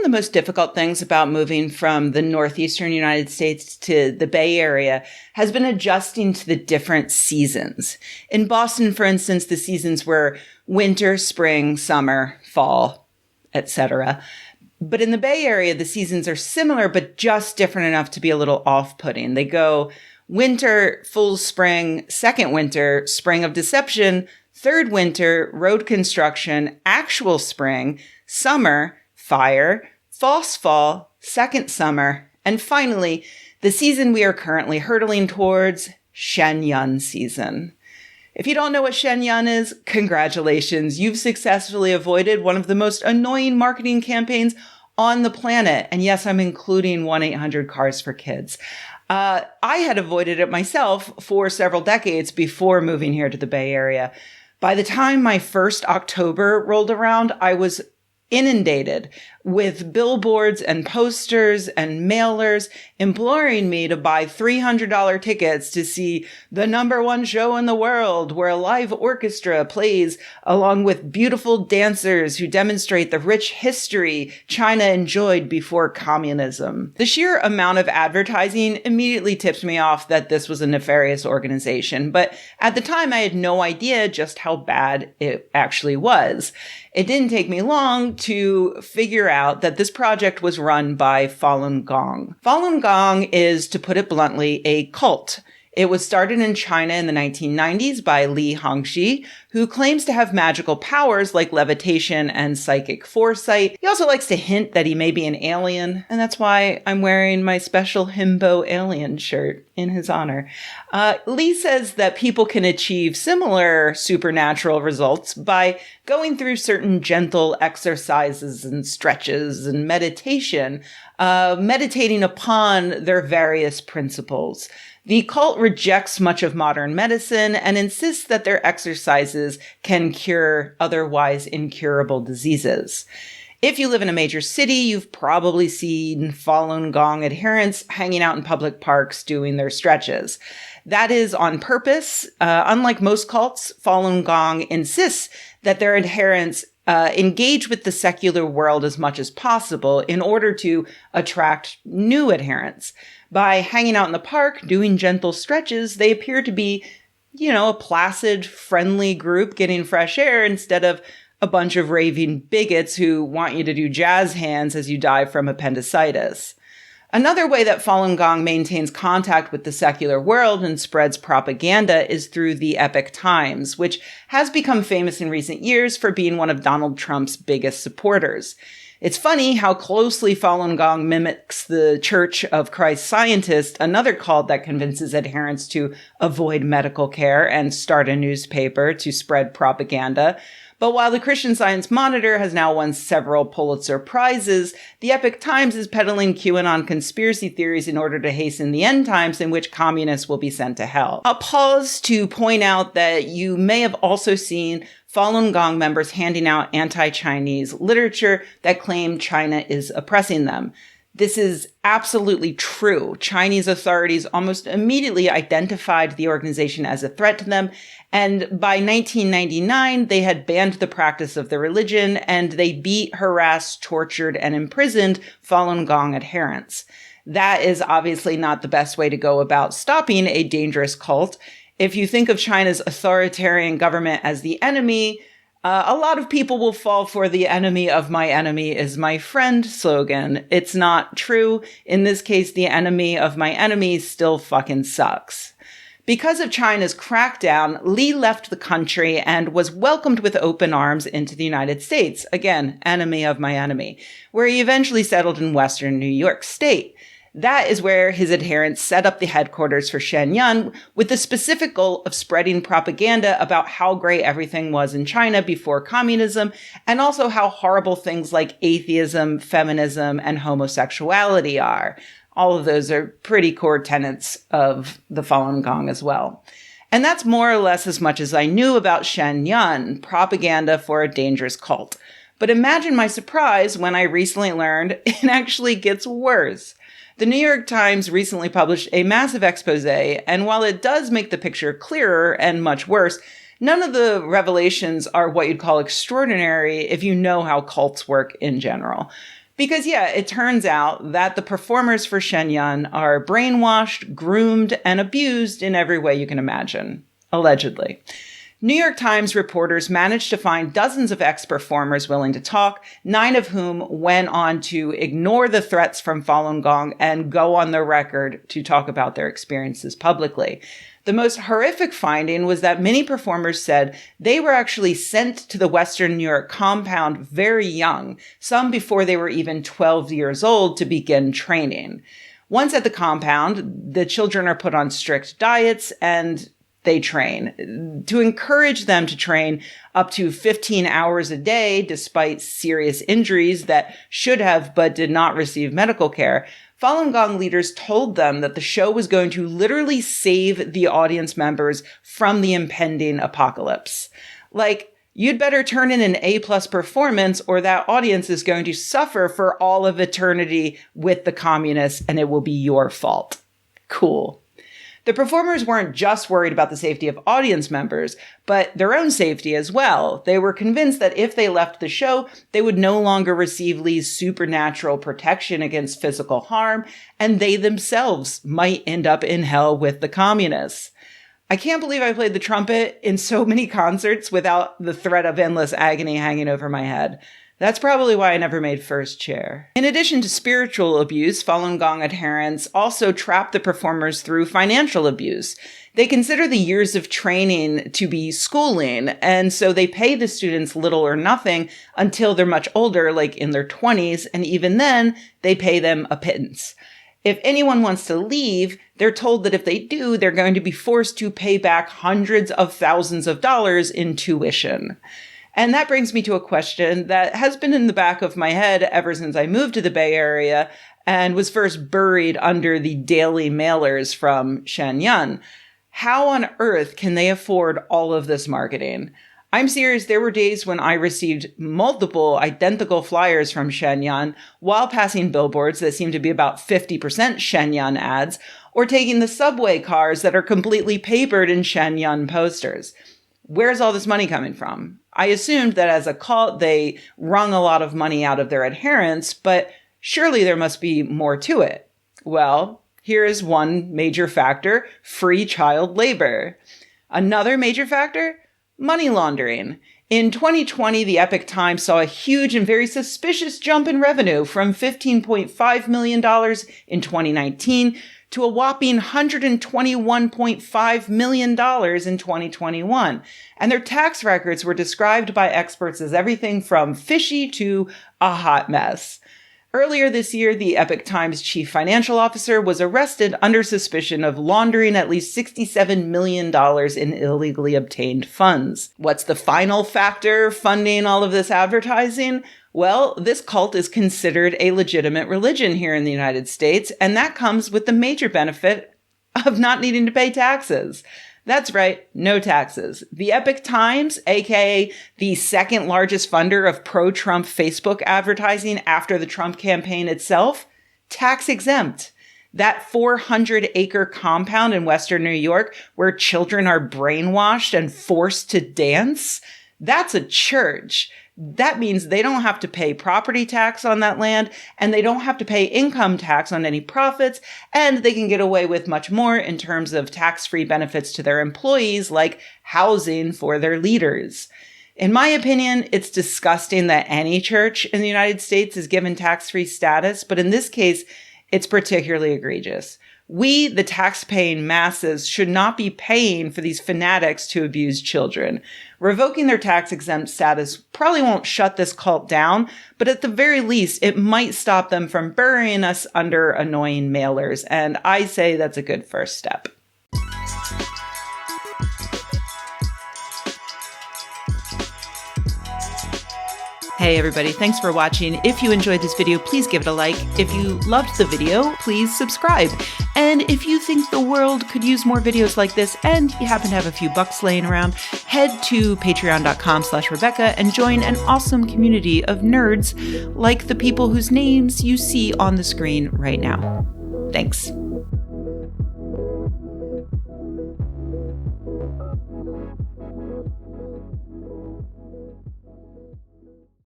the most difficult things about moving from the northeastern United States to the Bay Area has been adjusting to the different seasons. In Boston, for instance, the seasons were winter, spring, summer, fall, etc. But in the Bay Area, the seasons are similar, but just different enough to be a little off-putting. They go winter, full spring, second winter, spring of deception, third winter, road construction, actual spring, summer, fire, false fall, second summer, and finally, the season we are currently hurtling towards, Shen season. If you don't know what Shen is, congratulations. You've successfully avoided one of the most annoying marketing campaigns on the planet. And yes, I'm including 1-800-CARS-FOR-KIDS. I had avoided it myself for several decades before moving here to the Bay Area. By the time my first October rolled around, I was inundated with billboards and posters and mailers imploring me to buy $300 tickets to see the #1 show in the world, where a live orchestra plays along with beautiful dancers who demonstrate the rich history China enjoyed before communism. The sheer amount of advertising immediately tipped me off that this was a nefarious organization, but at the time I had no idea just how bad it actually was. It didn't take me long to figure out that this project was run by Falun Gong. Falun Gong is, to put it bluntly, a cult. It was started in China in the 1990s by Li Hongxi, who claims to have magical powers like levitation and psychic foresight. He also likes to hint that he may be an alien, and that's why I'm wearing my special himbo alien shirt in his honor. Li says that people can achieve similar supernatural results by going through certain gentle exercises and stretches and meditation, meditating upon their various principles. The cult rejects much of modern medicine and insists that their exercises can cure otherwise incurable diseases. If you live in a major city, you've probably seen Falun Gong adherents hanging out in public parks doing their stretches. That is on purpose. Unlike most cults, Falun Gong insists that their adherents engage with the secular world as much as possible in order to attract new adherents. By hanging out in the park, doing gentle stretches, they appear to be, a placid, friendly group getting fresh air instead of a bunch of raving bigots who want you to do jazz hands as you die from appendicitis. Another way that Falun Gong maintains contact with the secular world and spreads propaganda is through the Epoch Times, which has become famous in recent years for being one of Donald Trump's biggest supporters. It's funny how closely Falun Gong mimics the Church of Christ Scientist, another cult that convinces adherents to avoid medical care and start a newspaper to spread propaganda. But while the Christian Science Monitor has now won several Pulitzer Prizes, the Epoch Times is peddling QAnon conspiracy theories in order to hasten the end times in which communists will be sent to hell. I'll pause to point out that you may have also seen Falun Gong members handing out anti-Chinese literature that claim China is oppressing them. This is absolutely true. Chinese authorities almost immediately identified the organization as a threat to them, and by 1999, they had banned the practice of the religion, and they beat, harassed, tortured, and imprisoned Falun Gong adherents. That is obviously not the best way to go about stopping a dangerous cult. If you think of China's authoritarian government as the enemy, a lot of people will fall for the enemy of my enemy is my friend slogan. It's not true. In this case, the enemy of my enemy still fucking sucks. Because of China's crackdown, Li left the country and was welcomed with open arms into the United States. Again, enemy of my enemy, where he eventually settled in Western New York State. That is where his adherents set up the headquarters for Shen with the specific goal of spreading propaganda about how great everything was in China before communism, and also how horrible things like atheism, feminism, and homosexuality are. All of those are pretty core tenets of the Falun Gong as well. And that's more or less as much as I knew about Shen propaganda for a dangerous cult. But imagine my surprise when I recently learned it actually gets worse. The New York Times recently published a massive expose, and while it does make the picture clearer and much worse, none of the revelations are what you'd call extraordinary if you know how cults work in general. Because, yeah, it turns out that the performers for Shen Yun are brainwashed, groomed, and abused in every way you can imagine, allegedly. New York Times reporters managed to find dozens of ex-performers willing to talk, 9 of whom went on to ignore the threats from Falun Gong and go on the record to talk about their experiences publicly. The most horrific finding was that many performers said they were actually sent to the Western New York compound very young, some before they were even 12 years old, to begin training. Once at the compound, the children are put on strict diets and they train. To encourage them to train up to 15 hours a day, despite serious injuries that should have but did not receive medical care, Falun Gong leaders told them that the show was going to literally save the audience members from the impending apocalypse. Like, you'd better turn in an A+ performance or that audience is going to suffer for all of eternity with the communists and it will be your fault. Cool. The performers weren't just worried about the safety of audience members, but their own safety as well. They were convinced that if they left the show, they would no longer receive Lee's supernatural protection against physical harm, and they themselves might end up in hell with the communists. I can't believe I played the trumpet in so many concerts without the threat of endless agony hanging over my head. That's probably why I never made first chair. In addition to spiritual abuse, Falun Gong adherents also trap the performers through financial abuse. They consider the years of training to be schooling, and so they pay the students little or nothing until they're much older, like in their 20s, and even then, they pay them a pittance. If anyone wants to leave, they're told that if they do, they're going to be forced to pay back hundreds of thousands of dollars in tuition. And that brings me to a question that has been in the back of my head ever since I moved to the Bay Area and was first buried under the daily mailers from Shen Yun. How on earth can they afford all of this marketing? I'm serious, there were days when I received multiple identical flyers from Shen Yun while passing billboards that seemed to be about 50% Shen Yun ads, or taking the subway cars that are completely papered in Shen Yun posters. Where's all this money coming from? I assumed that as a cult, they wrung a lot of money out of their adherents, but surely there must be more to it. Well, here is one major factor: free child labor. Another major factor: money laundering. In 2020, the Epoch Times saw a huge and very suspicious jump in revenue from $15.5 million in 2019 to a whopping $121.5 million in 2021. And their tax records were described by experts as everything from fishy to a hot mess. Earlier this year, the Epoch Times chief financial officer was arrested under suspicion of laundering at least $67 million in illegally obtained funds. What's the final factor funding all of this advertising? Well, this cult is considered a legitimate religion here in the United States, and that comes with the major benefit of not needing to pay taxes. That's right, no taxes. The Epoch Times, aka the second largest funder of pro-Trump Facebook advertising after the Trump campaign itself, tax exempt. That 400-acre compound in Western New York where children are brainwashed and forced to dance, that's a church. That means they don't have to pay property tax on that land, and they don't have to pay income tax on any profits, and they can get away with much more in terms of tax-free benefits to their employees, like housing for their leaders. In my opinion, it's disgusting that any church in the United States is given tax-free status, but in this case, it's particularly egregious. We, the tax-paying masses, should not be paying for these fanatics to abuse children. Revoking their tax-exempt status probably won't shut this cult down, but at the very least, it might stop them from burying us under annoying mailers, and I say that's a good first step. Hey everybody, thanks for watching. If you enjoyed this video, please give it a like. If you loved the video, please subscribe. And if you think the world could use more videos like this and you happen to have a few bucks laying around, head to patreon.com/Rebecca and join an awesome community of nerds like the people whose names you see on the screen right now. Thanks.